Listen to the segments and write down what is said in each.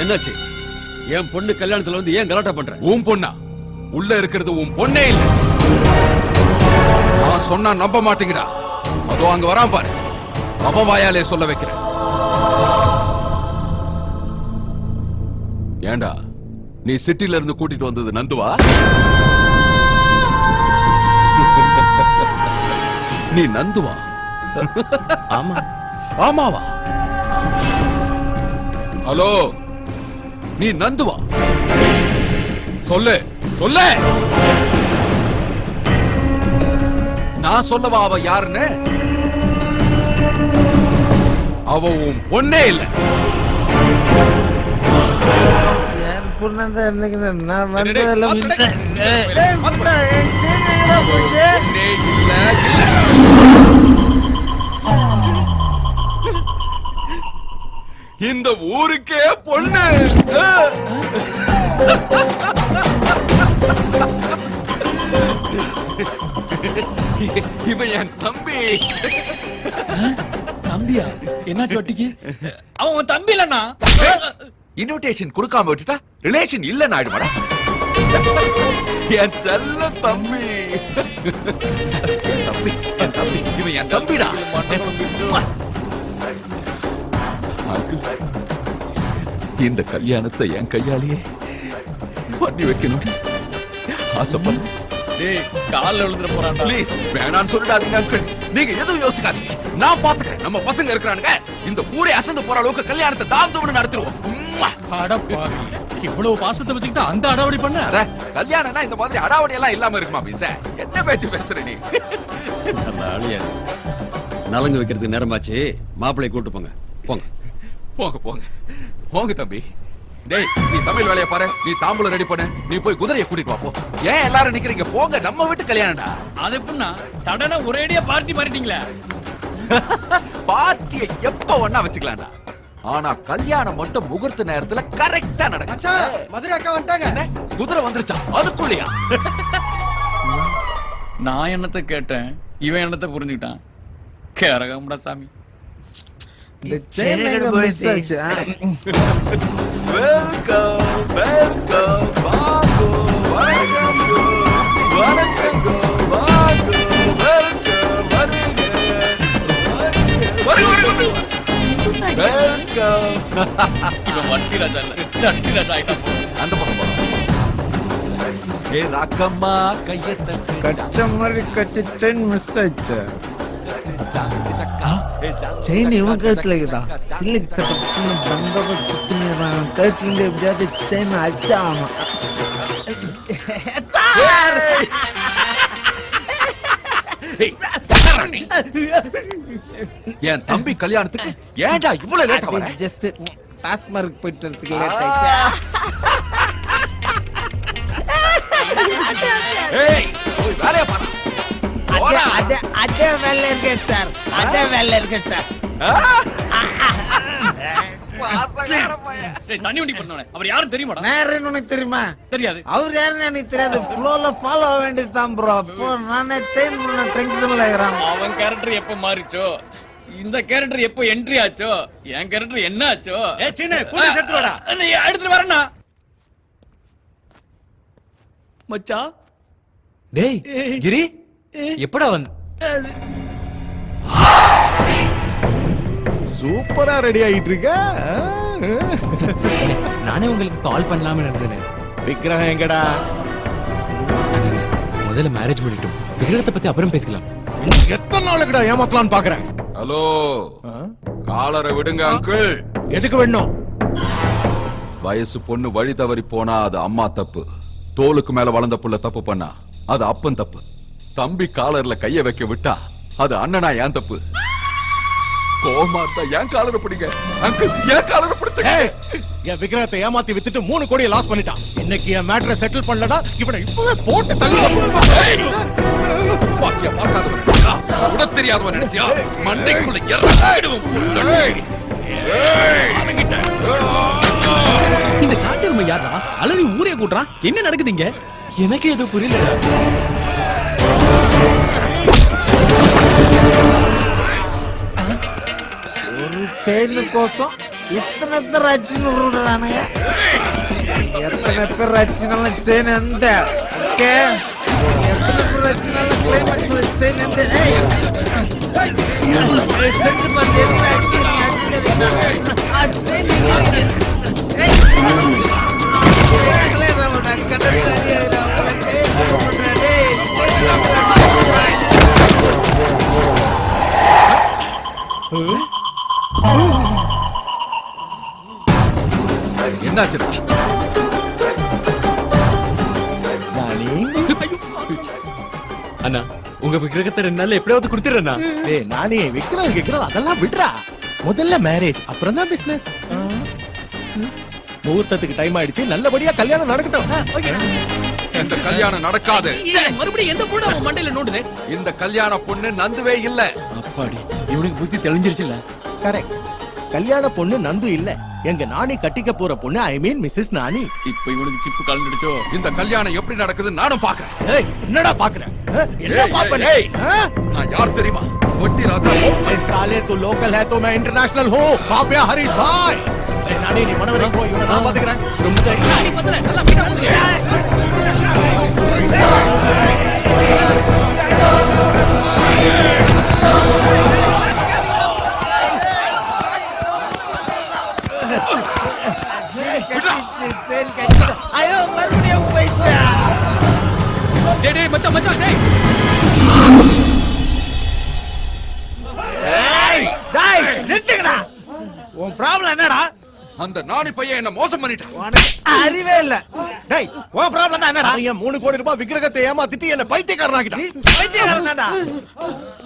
என்னாச்சு? என் பொண்ணு கல்யாணத்துல வந்து ஏன் கலாட்டா பண்ற? உன் பொண்ணா? உள்ள இருக்கிறது உன் பொண்ணே இல்ல. நான் சொன்னா நம்ப மாட்டீங்கடா. அதோ அங்க வரான் பாரு, அவன் வாயாலே சொல்ல வைக்கிறேன். ஏண்டா, நீ சிட்டில இருந்து கூட்டிட்டு வந்தது நந்துவா? நீ நந்துவா? ஆமா. ஆமாவா? ஹலோ, நீ நந்துவா? சொல்லு சொல்லு. நான் சொல்லவா அவ யாருன்னு? அவ உன் பொண்ணே இல்ல. யார் பொண்ணாதான் இருந்தீங்க? நான் வந்து இந்த ஊருக்கே பொண்ணு. இவன் என் தம்பி. தம்பியா? என்ன சொட்டிக்கு? அவன் உன் தம்பி இல்லண்ணா. இன்விடேஷன் கொடுக்காம விட்டுட்டா ரிலேஷன் இல்லன்னு ஆயிடுமாடா. என் செல்ல தம்பி. என் தம்பி இவன் என் தம்பிடா. இந்த கல்யாணத்தை என் கையாலேயே பண்ணி வைக்கணும் ஆசைப்படுறேன். டேய், கால்ல விழுந்துற போறான்டா. ப்ளீஸ் வேணான்னு சொல்லிடாதீங்க அங்கிள். நீங்க எதுவும் யோசிக்காதீங்க, நான் பாத்துக்கிறேன். நம்ம பசங்க இருக்கிறானுங்க, இந்த ஊரே அசந்து போற அளவுக்கு கல்யாணத்தை தாம் நடத்திடுவோம். அடப்பாவி, இவ்வளவு பாசத்தை வச்சுக்கிட்டு அந்த அடாவடி பண்ண? கல்யாணம்னா இந்த மாதிரி அடாவடி எல்லாம் இல்லாம இருக்குமா பீச? என்ன பேச்சு பேசுற நீ? நலங்கு வைக்கிறதுக்கு நேரமாச்சு, மாப்பிள்ளை கூட்டு போங்க. போங்க போங்க போங்க போங்க தம்பி. டேய், நீ சமையல் வேலையை பாரு, நீ தாம்பூலம் ரெடி பண்ணு, நீ போய் குதிரையை கூட்டிட்டு வா போ. ஏன் எல்லாரும் நிக்கிறீங்க? போங்க, நம்ம வீட்டு கல்யாணம்டா. அது எப்படின்னா சடனா ஒரேடியா பார்ட்டி மாறிட்டீங்களே? பார்ட்டியை எப்ப ஒண்ணா வச்சுக்கலாம்டா, ஆனா கல்யாணம் மட்டும் முகூர்த்த நேரத்துல கரெக்டா நடக்கும். மதுரை அக்கா வந்துட்டாங்க. என்ன குதிரை வந்துருச்சா? அதுக்குள்ளயா? நான் என்னத்தை கேட்டேன், இவன் என்னத்தை புரிஞ்சுக்கிட்டான். கேரகம்டா சாமி. வெல்கம் வெல்கம் வாங்கோ, வணக்கம் கோ, வணக்கம் கோ, வாங்கோ, வெல்கம் வருங்க வெல்கம். இவன் வட்டி ராஜா இல்ல, தட்டி ராஜா ஆயிட்டான். அந்த பக்கம் போலாம். ஏ ராக்கம்மா கையத்த கட்ட மாதிரி கட்ட செயின் மிஸ் ஆயிடுச்சு. செயின் இவன் கழுத்துல இருக்குதா? சில்லுக்கு சட்டம் சின்ன பந்தவ சுத்தினான். கழுத்துல இருந்து எப்படியாவது செயின் அடிச்சாமா. என் தம்பி கல்யாணத்துக்கு ஏன்டா இவ்வளவு லேட்டா வர? ஜஸ்ட் டாஸ்மார்க் போயிட்டு வரதுக்கு லேட் ஆயிடுச்சு. ஏய், போய் வேலைய பாரு. அதே வேலை இருக்கு சார், அதே வேலை இருக்கு சார். தண்ணி வண்டி பண்ணவனே அவர் யாரும் தெரியுமாடா? நான் உனக்கு தெரியுமா? தெரியாது. அவர் யாருன்னு எனக்கு தெரியாது. ஃப்ளோல ஃபாலோ ஆக வேண்டியதுதான் ப்ரோ. அப்போ நானே செயின் பண்ண டென்ஷன்ல இருக்கிறான். அவன் கேரக்டர் எப்ப மாறிச்சோ, இந்த கேரக்டர் எப்போ என்ட்ரி ஆச்சோ, என் கேரக்டர் என்ன ஆச்சோ? ஏ சின்ன கூட எடுத்து வாடா. நீ எடுத்துட்டு வரேன்னா மச்சா. டேய் கிரி, எப்படா வந்து? சூப்பரா ரெடி ஆயிட்டு இருக்க. நானே உங்களுக்கு கால் பண்ணலாம்னு நினைக்கிறேன். விக்ரம் எங்கடா? முதல்ல மேரேஜ் பண்ணிட்டோம், விக்ரத்தை பத்தி அப்புறம் பேசிக்கலாம். எத்தனை நாளுக்குடா ஏமாத்தலாம்னு பாக்குறேன். ஹலோ, காலரை விடுங்க அங்கிள். எதுக்கு வேணும்? வயசு பொண்ணு வழி தவறி போனா அது அம்மா தப்பு. தோலுக்கு மேல வளர்ந்த புள்ள தப்பு பண்ணா அது அப்பன் தப்பு. தம்பி காலர்ல கைய வைக்க விட்டா அது அண்ணனா ஏன் தப்பு. கோமாத்தா ஏன் காலரை பிடிங்க அங்கிள், ஏன் காலரை பிடிச்ச? என் விக்கிரகத்தை ஏமாத்தி வித்துட்டு 3 கோடியை லாஸ் பண்ணிட்டான். இன்னைக்கு என் மேட்டரை செட்டில் பண்ணலடா, இவனை இப்பவே போட்டு உட தெரியாதவன் நினைச்சியா? மண்டைக்குள்ள இறங்கிடுவோம். இந்த காட்டெருமை யாரா அலறி ஊரே கூட்டுறான்? என்ன நடக்குதுங்க? எனக்கு எதுவும் புரியல. ஒரு செயின் கோசம் இத்தனை பேர் அச்சுன்னு உருள்றானுங்க. எத்தனை பேர் அச்சுனாலும் செயின் எந்த ஓகே, எத்தனை பேர் அச்சுனாலும் கிளைமேக்ஸ் செயின் எந்த செஞ்சு பார்த்து என்னாச்சுடா? அண்ணா உங்க விக்கிரகத்தை 2 நாள்ல எப்படியாவது கொடுத்துறேண்ணா. டேய் நானே விக்ரம் அதெல்லாம் விடுறா. முதல்ல மேரேஜ், அப்புறம் தான் பிசினஸ். முகூர்த்தத்துக்கு டைம் ஆயிடுச்சு, நல்லபடியா கல்யாணம் நடக்கட்டும். இந்த கல்யாணம் நடக்காது. மறுபடியும் எந்த பொண்ணு அவன் மண்டையில நோண்டுது? இந்த கல்யாண பொண்ணு நந்துவே இல்ல. அப்பாடி இவனுக்கு புத்தி தெளிஞ்சிருச்சுல. கரெக்ட். கல்யாண பொண்ணு நந்து இல்ல, எங்க நானி கட்டிக்க போற பொண்ணு, ஐ மீன் மிஸ்ஸஸ் நானி. இப்ப இவனுக்கு சிப்பு கலந்துடுச்சோ. இந்த கல்யாணம் எப்படி நடக்குதுன்னு நானும் பாக்குறேன். ஏய் என்னடா பாக்குற? என்ன ஏய், பாப்பன? ஏய், நான் யார் தெரியுமா? ஒட்டி ராஜா. ए साले तू लोकल है तो मैं इंटरनेशनल हूँ. माफिया हरीश भाई. ए नानी நீ மனவரை போ, இவனை நான் பாத்துக்கிறேன். ஐயோ மறுபடியும் போயிடுச்சா? டேய் டேய் மச்சான் மச்சான் டேய். டேய் நிறுத்துங்கடா. உன் ப்ராப்ளம் என்னடா? அந்த நாணி பையன் என்ன மோசம் பண்ணிட்டான். உனக்கு அறிவே இல்ல. டேய் உன் ப்ராப்ளம் தான் என்னடா? அவன் 3 கோடி ரூபாய் விக்கிரகத்தை ஏமாத்திட்டு என்ன பைத்தியக்காரன் ஆக்கிட்டான். பைத்தியக்காரன் தான்டா.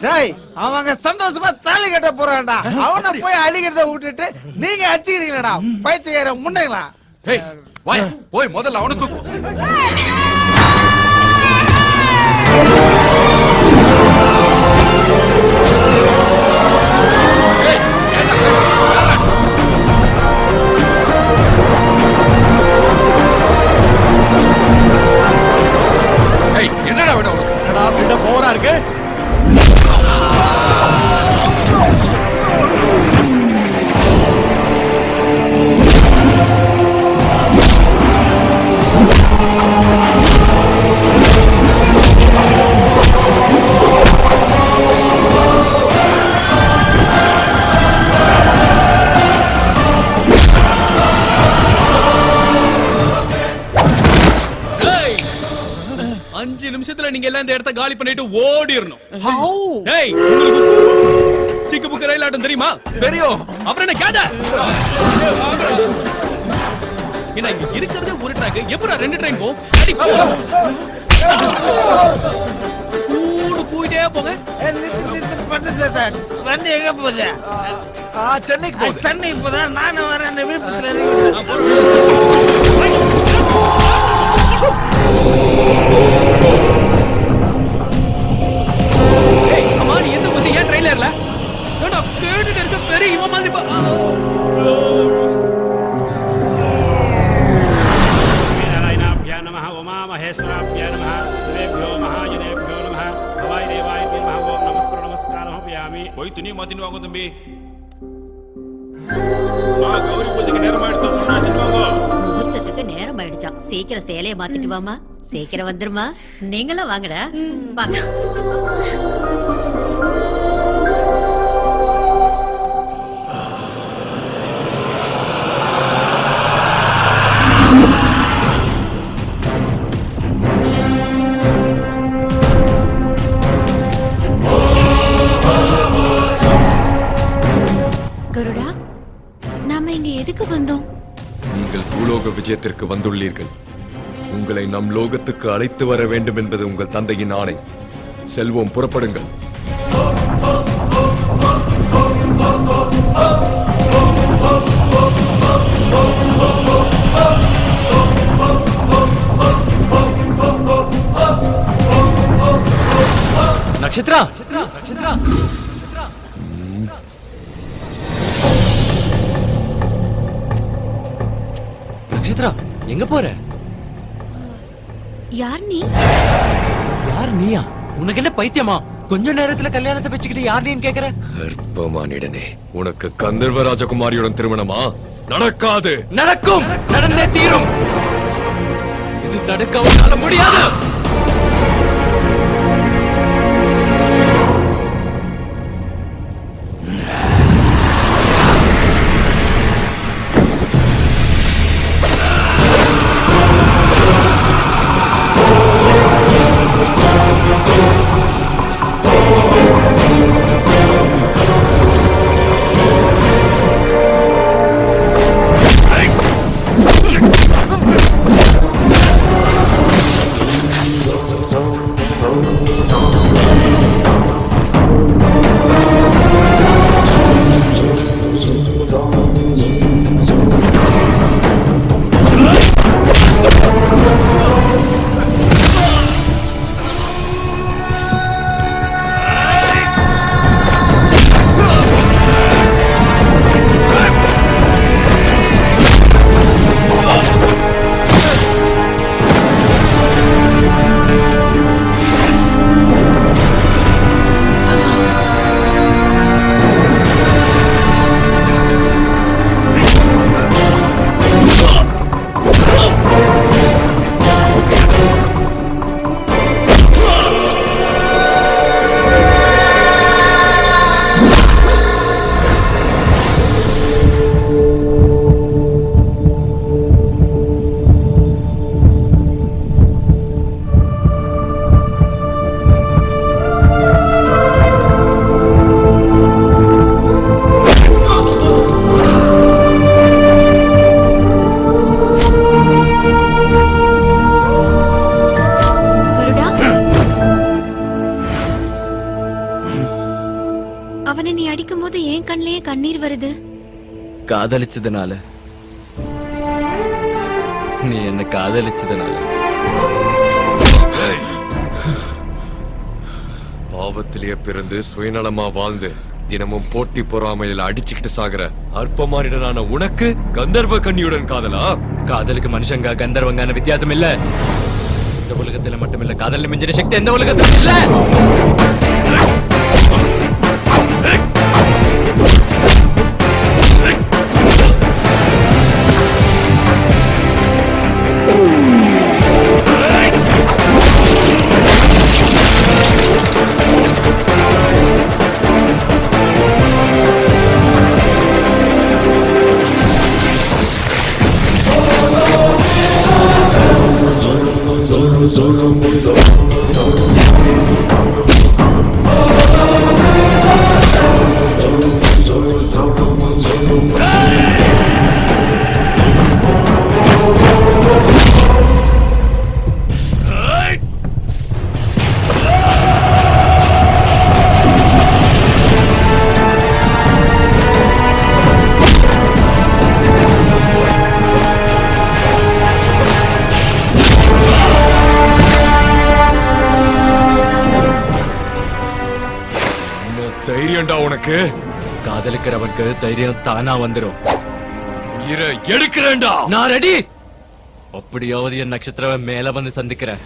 டேய் அவங்க சந்தோஷமா தாலி கட்ட போறான்டா. அவனை போய் அடிக்கிறத விட்டுட்டு நீங்க அடிச்சுக்கிறீங்களா? பைத்தியக்கார முண்டைங்களா? ஏய் வாயா, போய் முதல்ல அவனை தூக்கு. ஏய் என்னடா வேணும் உனக்கு? என்னடா பின்ன போரா இருக்கு? டேய் 5 நிமிஷத்துல நீங்க எல்லாம் இந்த இடத்த காலி பண்ணிட்டு ஓடிரணும். டேய் உங்களுக்கு சிக்கு புக்கு ரயில் ஆட்டம் தெரியுமா? தெரியும். அப்புறம் என்ன கேத? என்ன இங்க இருக்கிறதே ஒரு ட்ராக், எப்படா 2 ட்ரெயின் போ? அடி போ. கூடிட்டே போங்க. நிறுத்து பண்ணு சார். வண்டி எங்க போகுது? சென்னைக்கு போ. சென்னை இப்பதான் நானும் வரேன். அந்த விழுப்புரத்துல இறங்கி ஏய் அம்மா நீ எந்த கொஞ்சம் ஏன் ட்ரெயின்ல ஏறல? ஏடா கேட்டுட்டு இருக்க பெரிய இவன் மாதிரி नारायणाभ्या नमः उमा महेश्वराभ्या नमः देवेभ्यो महाजनेभ्यो नमः हवाई देवाय नमः ओम नमस्कार नमस्कारम पयामि कोई तुनी मतिन वांगो तंबी मा गौरी पूजैக்கு நேரம் ஆயிடுச்சு பொண்ணாச்சு வாங்கோ முகூர்த்தத்துக்கு நேரம் ஆயிடுச்சாம். சீக்கிரம் சேலைய மாத்திட்டு வாமா. சீக்கிரம் வந்துருமா. நீங்களா வாங்கடா. வாங்க. கருடா, நாம இங்க எதுக்கு வந்தோம்? நீங்கள் பூலோக விஜயத்திற்கு வந்துள்ளீர்கள். உங்களை நம் லோகத்துக்கு அழைத்து வர வேண்டும் என்பது உங்கள் தந்தையின் ஆணை. செல்வோம், புறப்படுங்கள். நட்சத்திரா நட்சத்திரா எங்க போற? யார் நீ? யார் நீயா? உனக்கு என்ன பைத்தியமா? கொஞ்ச நேரத்துல கல்யாணத்தை வச்சுக்கிட்டு யார் நீன்னு கேக்குற? அற்பமானிடனே, உனக்கு கந்தர்வ ராஜகுமாரியுடன் திருமணமா? நடக்காது. நடக்கும், நடந்தே தீரும். இது தடுக்க முடியாது. அவனை நீ அடிக்கும் போது ஏன் கண்ணிலேயே கண்ணீர் வருது? காதலிச்சதுனால. நீ என்ன காதலிச்சதுனால. பாவத்திலேயே பிறந்து சுயநலமா வாழ்ந்து தினமும் போட்டி பொறாமையில அடிச்சுக்கிட்டு சாகுற அற்பமானிடனான உனக்கு கந்தர்வ கன்னியுடன் காதலா? காதலுக்கு மனுஷங்க கந்தர்வங்கான வித்தியாசம் இல்ல. இந்த உலகத்துல மட்டுமில்ல, காதல் மிஞ்சின சக்தி எந்த உலகத்திலும் இல்ல. தைரியம்டா உனக்கு? காதலிக்கிறவனுக்கு தைரியம் தானா வந்துரும். உயிரை எடுக்கிறேன்டா. நான் ரெடி. அப்படியாவது என் நட்சத்திரம் மேல வந்து சந்திக்கிறேன்.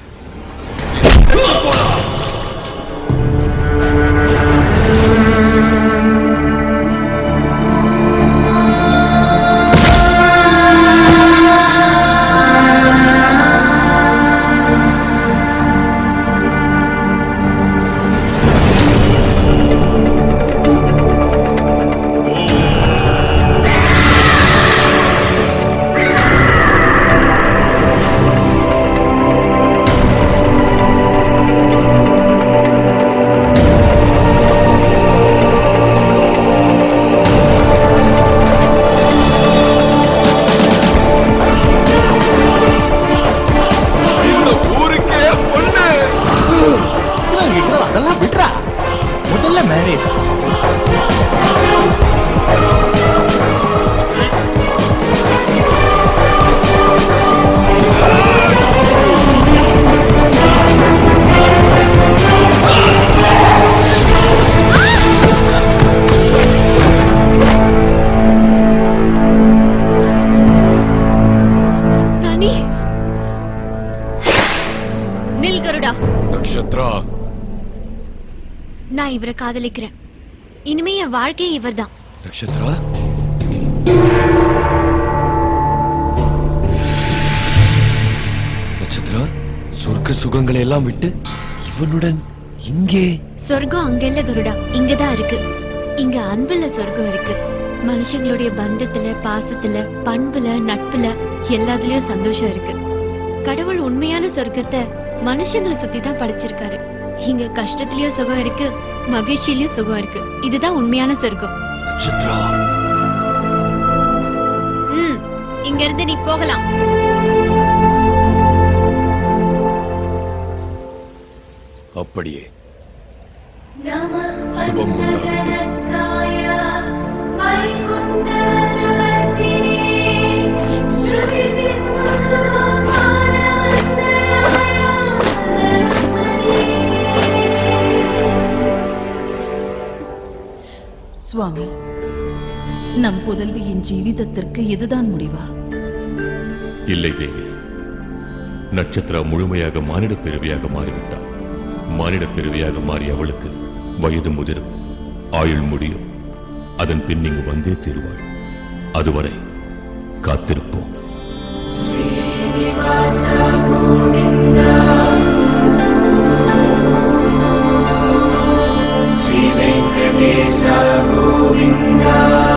நான் இவரை காதலிக்கிறேன். இனிமே என் வாழ்க்கையே இவர்தான். நட்சத்திரா, நட்சத்திரா, சொர்க்க சுகங்களை எல்லாம் விட்டு இவனுடன் இங்கே? சொர்க்கம் அங்க இல்ல கருடா, இங்கதான் இருக்கு. இங்க அன்புல சொர்க்கம் இருக்கு. மனுஷங்களுடைய பந்தத்துல, பாசத்துல, பண்புல, நட்புல எல்லாத்துலயும் சந்தோஷம் இருக்கு. கடவுள் உண்மையான சொர்க்கத்தை மனுஷங்களை சுத்தி தான் படைச்சிருக்காரு. இங்க கஷ்டத்திலயும் சுகம் இருக்கு, மகிழ்ச்சியிலயும் சுகம் இருக்கு. இதுதான் உண்மையான சொர்க்கம். நட்சத்திரா, இங்க இருந்து நீ போகலாம். அப்படியே சுபம் உண்டாகட்டும். சுவாமி, நம் புதல்வியின் ஜீவிதத்திற்கு இதுதான் முடிவா? இல்லை தேவி, நட்சத்திரா முழுமையாக மானிட பிறவியாக மாறிவிட்டார். மானிட பிறவியாக மாறிய அவளுக்கு வயது முதிரும், ஆயுள் முடியும். அதன் பின் இங்கு வந்தே தீருவாள். அதுவரை காத்திருப்போம்.